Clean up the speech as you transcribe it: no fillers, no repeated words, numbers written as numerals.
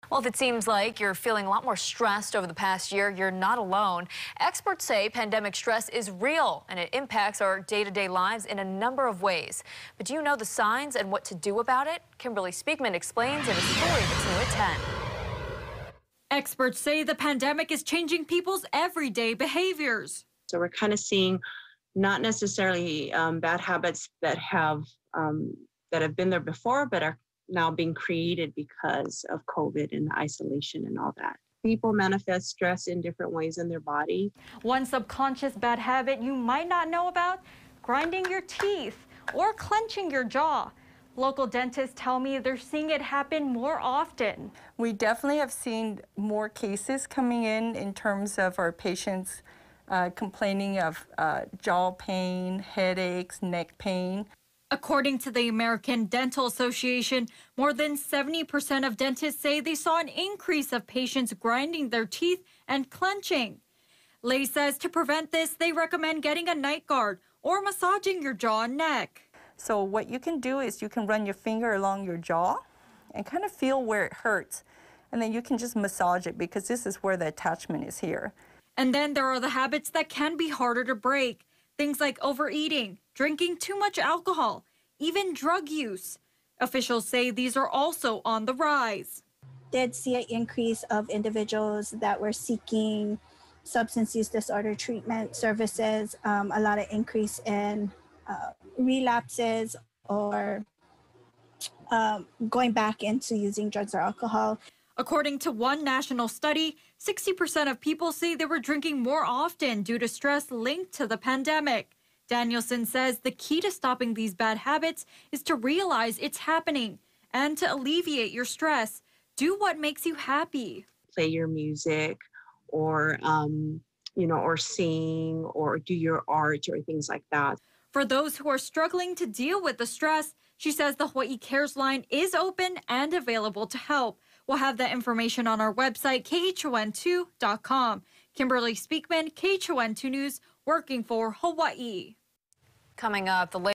Well, if it seems like you're feeling a lot more stressed over the past year, you're not alone. Experts say pandemic stress is real and it impacts our day-to-day lives in a number of ways. But do you know the signs and what to do about it? Kimberly Speakman explains in a story that's new at 10. Experts say the pandemic is changing people's everyday behaviors. So we're kind of seeing not necessarily bad habits that have been there before, but are now being created because of COVID and isolation and all that. People manifest stress in different ways in their body. One subconscious bad habit you might not know about: grinding your teeth or clenching your jaw. Local dentists tell me they're seeing it happen more often. We definitely have seen more cases coming in terms of our patients complaining of jaw pain, headaches, neck pain. According to the American Dental Association, more than 70% of dentists say they saw an increase of patients grinding their teeth and clenching. Lay says to prevent this, they recommend getting a night guard or massaging your jaw and neck. So what you can do is you can run your finger along your jaw and kind of feel where it hurts. And then you can just massage it because this is where the attachment is here. And then there are the habits that can be harder to break. Things like overeating, drinking too much alcohol, even drug use. Officials say these are also on the rise. Did see an increase of individuals that were seeking substance use disorder treatment services, a lot of increase in relapses or going back into using drugs or alcohol. According to one national study, 60% of people say they were drinking more often due to stress linked to the pandemic. Danielson says the key to stopping these bad habits is to realize it's happening and to alleviate your stress. Do what makes you happy. Play your music or, or sing or do your art or things like that. For those who are struggling to deal with the stress, she says the Hawaii Cares line is open and available to help. We'll have that information on our website, KHON2.com. Kimberly Speakman, KHON2 News, working for Hawaii. Coming up, the